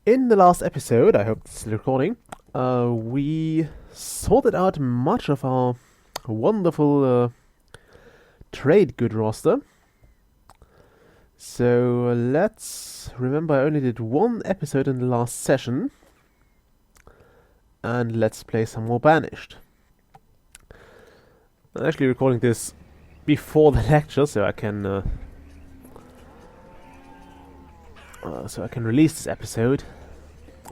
In the last episode, I hope it's still recording, we sorted out much of our wonderful trade good roster. So let's remember I only did one episode in the last session. And let's play some more Banished. I'm actually recording this before the lecture, so I can release this episode.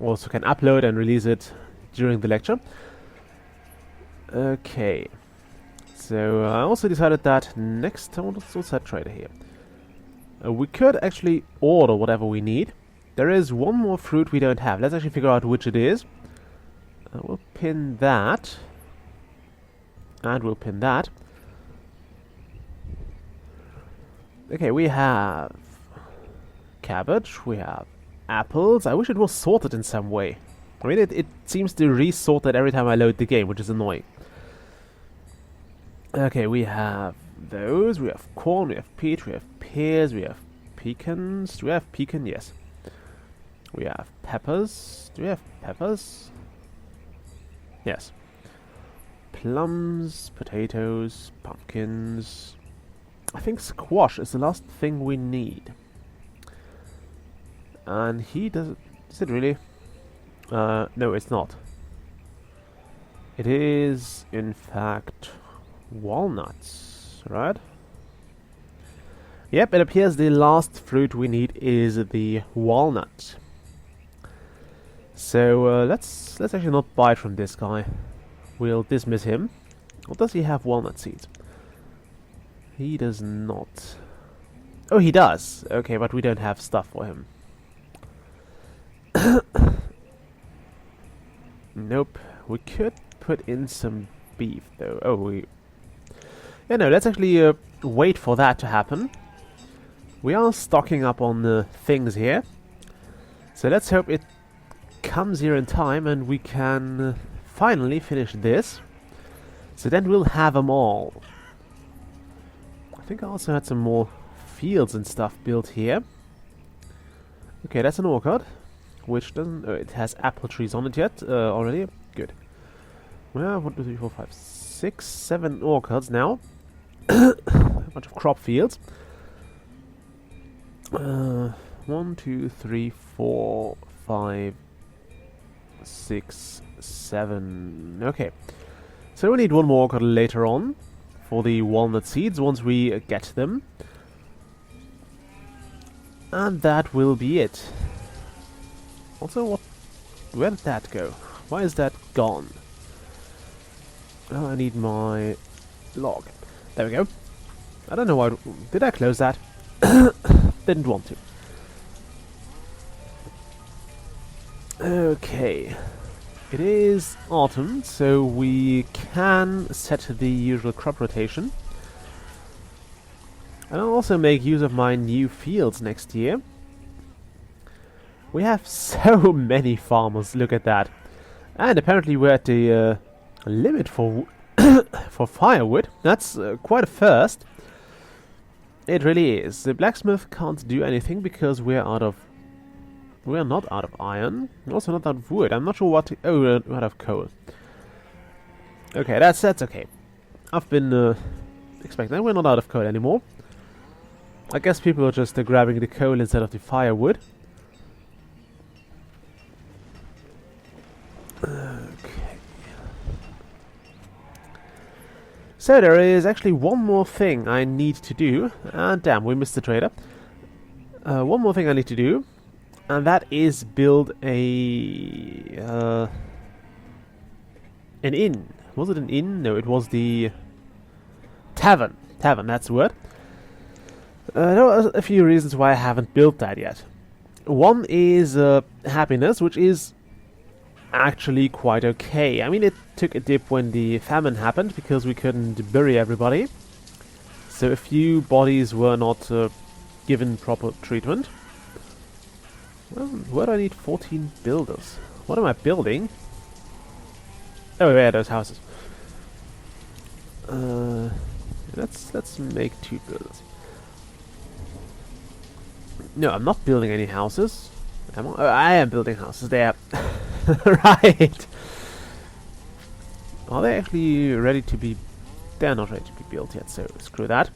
Also can upload and release it during the lecture. Okay. So I also decided that next I want to set trader here. We could actually order whatever we need. There is one more fruit we don't have. Let's actually figure out which it is. We'll pin that. And we'll pin that. Okay, we have cabbage, we have apples. I wish it was sorted in some way. I mean, it seems to resort it every time I load the game, which is annoying. Okay, we have those. We have corn, we have peach, we have pears, we have pecans. Do we have pecan? Yes. We have peppers. Do we have peppers? Yes. Plums, potatoes, pumpkins. I think squash is the last thing we need. And he doesn't... Is it really? No, it's not. It is, in fact, walnuts, right? Yep, it appears the last fruit we need is the walnut. So let's actually not buy it from this guy. We'll dismiss him. Or does he have walnut seeds? He does not. Oh, he does. Okay, but we don't have stuff for him. Nope. We could put in some beef, though. Oh, we... Yeah, no, let's actually wait for that to happen. We are stocking up on things here. So let's hope it comes here in time and we can finally finish this. So then we'll have them all. I think I also had some more fields and stuff built here. Okay, that's an orchard. Which doesn't... it has apple trees on it yet already. Good. Well, 1, 2, 3, 4, 5, 6, 7 orchards now. A bunch of crop fields. 1, 2, 3, 4, 5, 6, 7. Okay. So we need one more orchard later on for the walnut seeds once we get them. And that will be it. Also, where did that go? Why is that gone? Oh, I need my log. There we go. I don't know why... Did I close that? Didn't want to. Okay. It is autumn, so we can set the usual crop rotation. And I'll also make use of my new fields next year. We have so many farmers, look at that. And apparently we're at the limit for for firewood. That's quite a first. It really is. The blacksmith can't do anything because we're not out of iron. Also not out of wood. I'm not sure what... Oh, we're out of coal. Okay, that's okay. I've been expecting that. We're not out of coal anymore. I guess people are just grabbing the coal instead of the firewood. Okay. So there is actually one more thing I need to do. And damn, we missed the trader. One more thing I need to do. And that is build an inn. Was it an inn? No, it was the tavern. Tavern, that's the word. There are a few reasons why I haven't built that yet. One is happiness, which is actually quite okay. I mean, it took a dip when the famine happened because we couldn't bury everybody. So a few bodies were not given proper treatment. Well, where do I need 14 builders? What am I building? Oh, yeah, those houses. Let's make 2 builders. No, I'm not building any houses. I am building houses there. Right. Are they actually ready to be... They're not ready to be built yet, so screw that.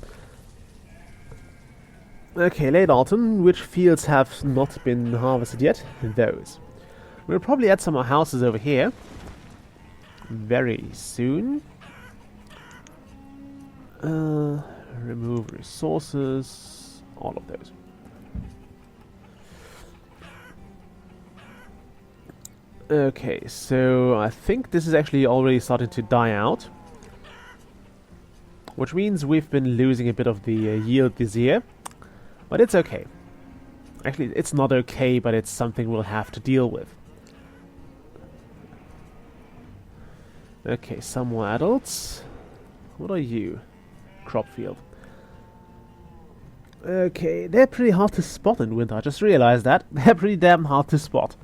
Okay, late autumn. Which fields have not been harvested yet? Those. We'll probably add some more houses over here. Very soon. Remove resources. All of those. Okay, so I think this is actually already starting to die out. Which means we've been losing a bit of the yield this year. But it's okay. Actually, it's not okay, but it's something we'll have to deal with. Okay, some more adults. What are you? Crop field. Okay, they're pretty hard to spot in winter. I just realized that. They're pretty damn hard to spot.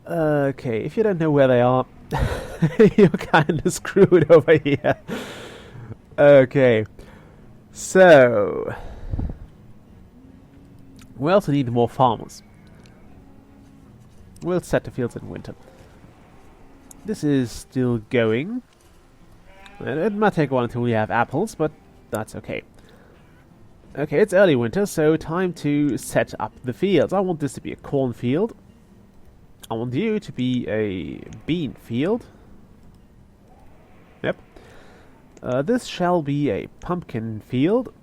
Okay, if you don't know where they are, you're kind of screwed over here. Okay, so... we also need more farmers. We'll set the fields in winter. This is still going. It might take a while until we have apples, but that's okay. Okay, it's early winter, so time to set up the fields. I want this to be a corn field. I want you to be a bean field. Yep. This shall be a pumpkin field.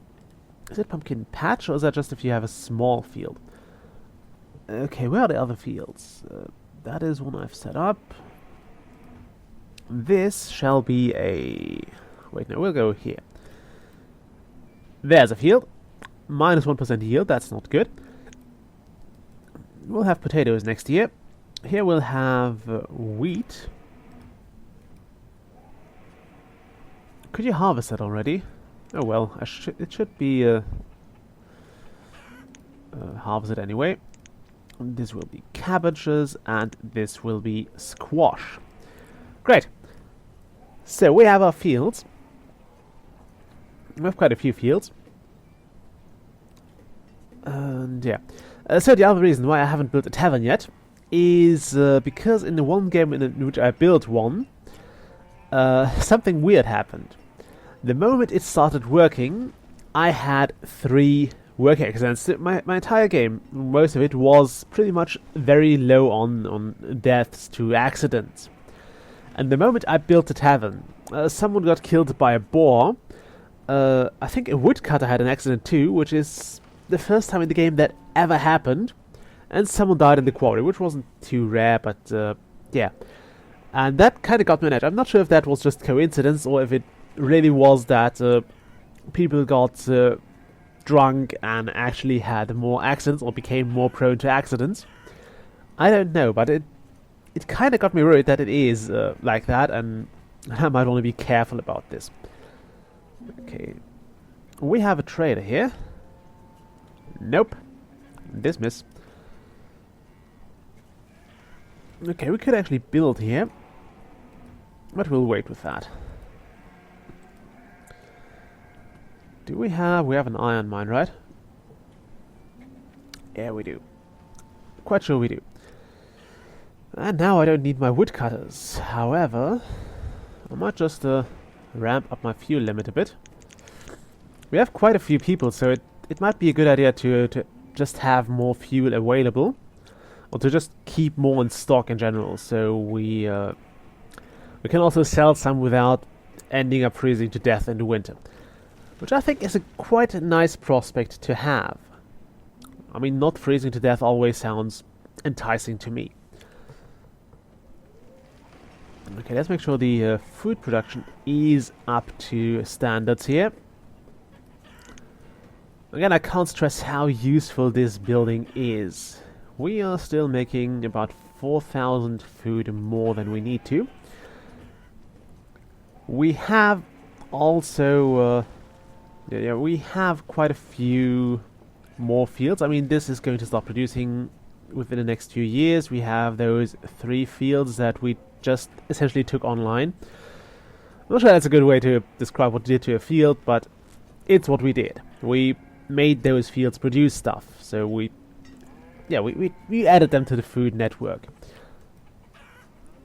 Is it pumpkin patch, or is that just if you have a small field? Okay, where are the other fields? That is one I've set up. This shall be a... wait, no, we'll go here. There's a field. Minus 1% yield, that's not good. We'll have potatoes next year. Here we'll have wheat. Could you harvest that already? Oh well, it should be harvested anyway. This will be cabbages and this will be squash. Great. So we have our fields. We have quite a few fields. And yeah. So the other reason why I haven't built a tavern yet is because in the one game in which I built one, something weird happened. The moment it started working, I had 3 work accidents. My entire game, most of it, was pretty much very low on deaths to accidents. And the moment I built the tavern, someone got killed by a boar. I think a woodcutter had an accident too, which is the first time in the game that ever happened. And someone died in the quarry, which wasn't too rare, but yeah. And that kind of got me on edge. I'm not sure if that was just coincidence or if it really was that people got drunk and actually had more accidents or became more prone to accidents. I don't know, but it kind of got me worried that it is like that, and I might want to be careful about this. Okay, we have a trader here. Nope. Dismiss. Okay, we could actually build here, but we'll wait with that. Do we have an iron mine, right? Yeah, we do. Quite sure we do. And now I don't need my woodcutters. However, I might just ramp up my fuel limit a bit. We have quite a few people, so it might be a good idea to just have more fuel available, or to just keep more in stock in general, so we can also sell some without ending up freezing to death in the winter, which I think is quite a nice prospect to have. I mean, not freezing to death always sounds enticing to me. Okay, let's make sure the food production is up to standards here. Again, I can't stress how useful this building is. We are still making about 4,000 food more than we need to. We have also... we have quite a few more fields. I mean, this is going to start producing within the next few years. We have those 3 fields that we just essentially took online. I'm not sure that's a good way to describe what we did to a field, but it's what we did. We made those fields produce stuff, so we Yeah, we added them to the food network.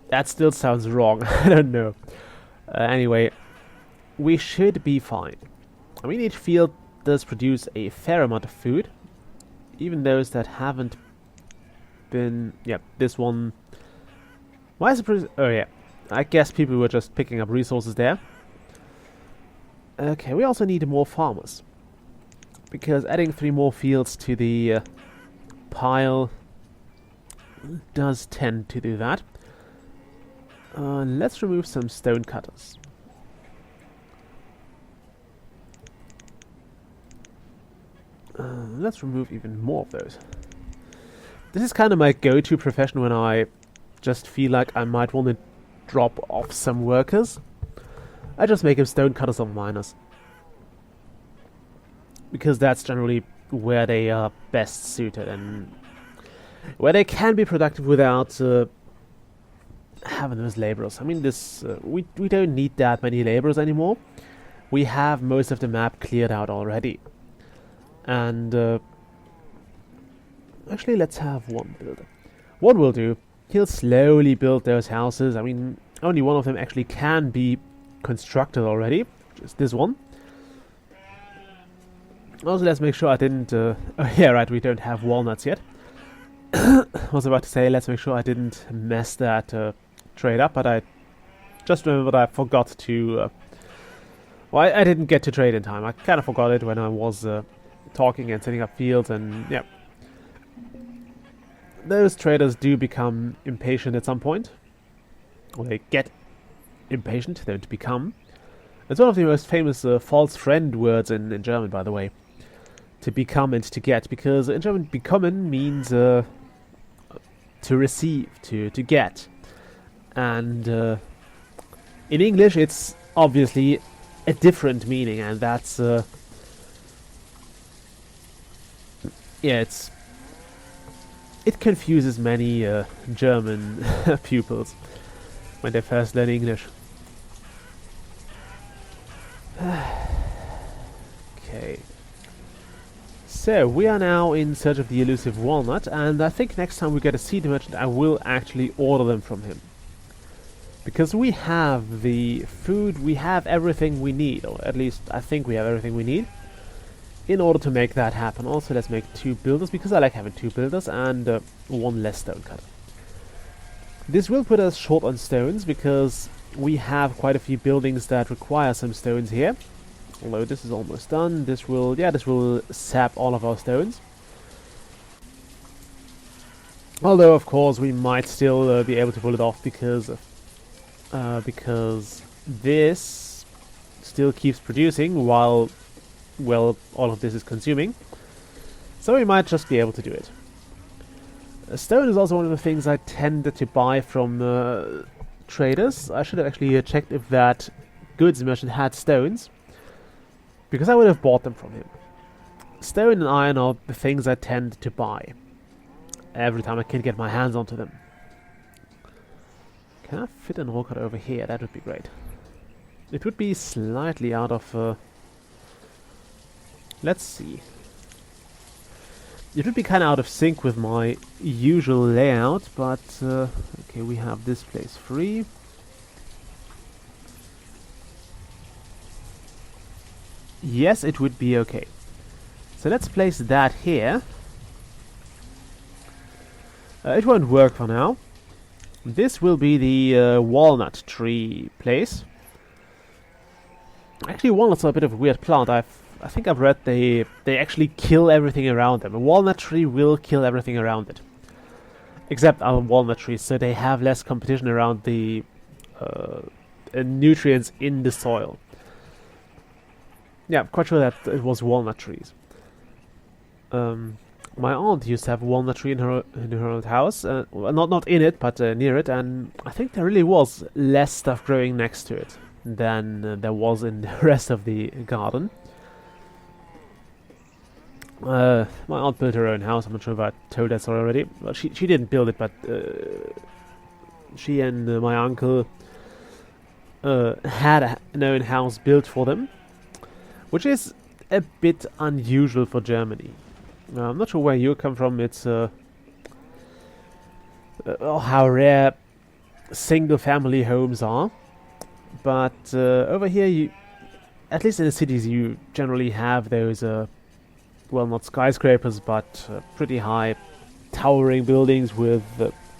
That still sounds wrong. I don't know. Anyway, we should be fine. I mean, each field does produce a fair amount of food. Even those that haven't been... Yeah, this one... Why is it... Oh, yeah. I guess people were just picking up resources there. Okay, we also need more farmers. Because adding 3 more fields to the pile does tend to do that. Let's remove some stone cutters. Let's remove even more of those. This is kind of my go-to profession when I just feel like I might want to drop off some workers. I just make them stone cutters or miners. Because that's generally where they are best suited and where they can be productive without having those laborers. I mean, we don't need that many laborers anymore. We have most of the map cleared out already. And actually, let's have one builder. One will do. He'll slowly build those houses. I mean, only one of them actually can be constructed already, which is this one. Also, let's make sure I didn't... oh, yeah, right, we don't have walnuts yet. I was about to say, let's make sure I didn't mess that trade up, but I just remembered I forgot to... well, I didn't get to trade in time. I kind of forgot it when I was talking and setting up fields, and yeah. Those traders do become impatient at some point. Or they get impatient, they don't become. It's one of the most famous false friend words in German, by the way. To become and to get, because in German, bekommen means to receive, to get. And in English, it's obviously a different meaning, and that's... yeah, it confuses many German pupils when they first learn English. Okay. So, we are now in search of the elusive walnut, and I think next time we get a seed merchant, I will actually order them from him. Because we have the food, we have everything we need, or at least I think we have everything we need, in order to make that happen. Also, let's make 2 builders, because I like having 2 builders, and 1 less stone cutter. This will put us short on stones, because we have quite a few buildings that require some stones here. Although this is almost done, this will sap all of our stones. Although, of course, we might still be able to pull it off because this still keeps producing while, well, all of this is consuming. So we might just be able to do it. Stone is also one of the things I tended to buy from traders. I should have actually checked if that goods merchant had stones, because I would have bought them from him. Stone and iron are the things I tend to buy every time I can get my hands onto them. Can I fit an rocket over here? That would be great. It would be slightly out of... let's see. It would be kind of out of sync with my usual layout, but... okay, we have this place free. Yes, it would be okay. So let's place that here. It won't work for now. This will be the walnut tree place. Actually, walnuts are a bit of a weird plant. I think I've read they actually kill everything around them. A walnut tree will kill everything around it, except other walnut trees, so they have less competition around the nutrients in the soil. Yeah, I'm quite sure that it was walnut trees. My aunt used to have a walnut tree in her old house. Well, not in it, but near it, and I think there really was less stuff growing next to it than there was in the rest of the garden. My aunt built her own house. I'm not sure if I told that story already. Well, she didn't build it, but she and my uncle had an own house built for them, which is a bit unusual for Germany. I'm not sure where you come from. It's how rare single-family homes are. But over here, at least in the cities, you generally have those, well, not skyscrapers, but pretty high towering buildings with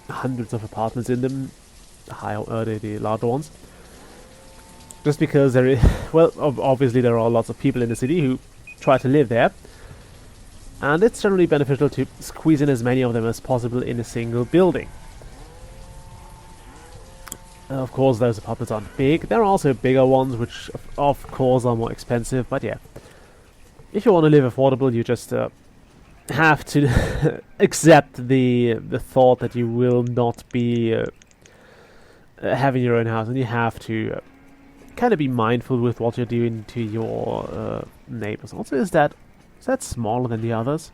hundreds of apartments in them, the larger ones. Just because there is, well, obviously there are lots of people in the city who try to live there, and it's generally beneficial to squeeze in as many of them as possible in a single building. Of course, those apartments aren't big. There are also bigger ones, which of course are more expensive, but yeah. If you want to live affordable, you just have to accept the thought that you will not be having your own house, and you have to kind of be mindful with what you're doing to your neighbors. Also, is that smaller than the others?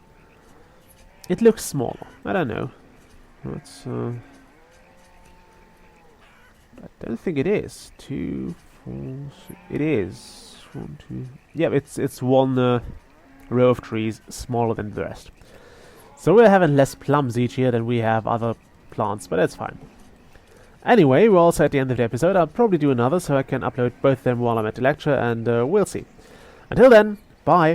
It looks smaller. I don't know. Let's I don't think it is. 2, 4, 6. It is 1, 2. Yeah, it's one row of trees smaller than the rest. So we're having less plums each year than we have other plants, but that's fine. Anyway, we're also at the end of the episode. I'll probably do another so I can upload both of them while I'm at the lecture, and we'll see. Until then, bye.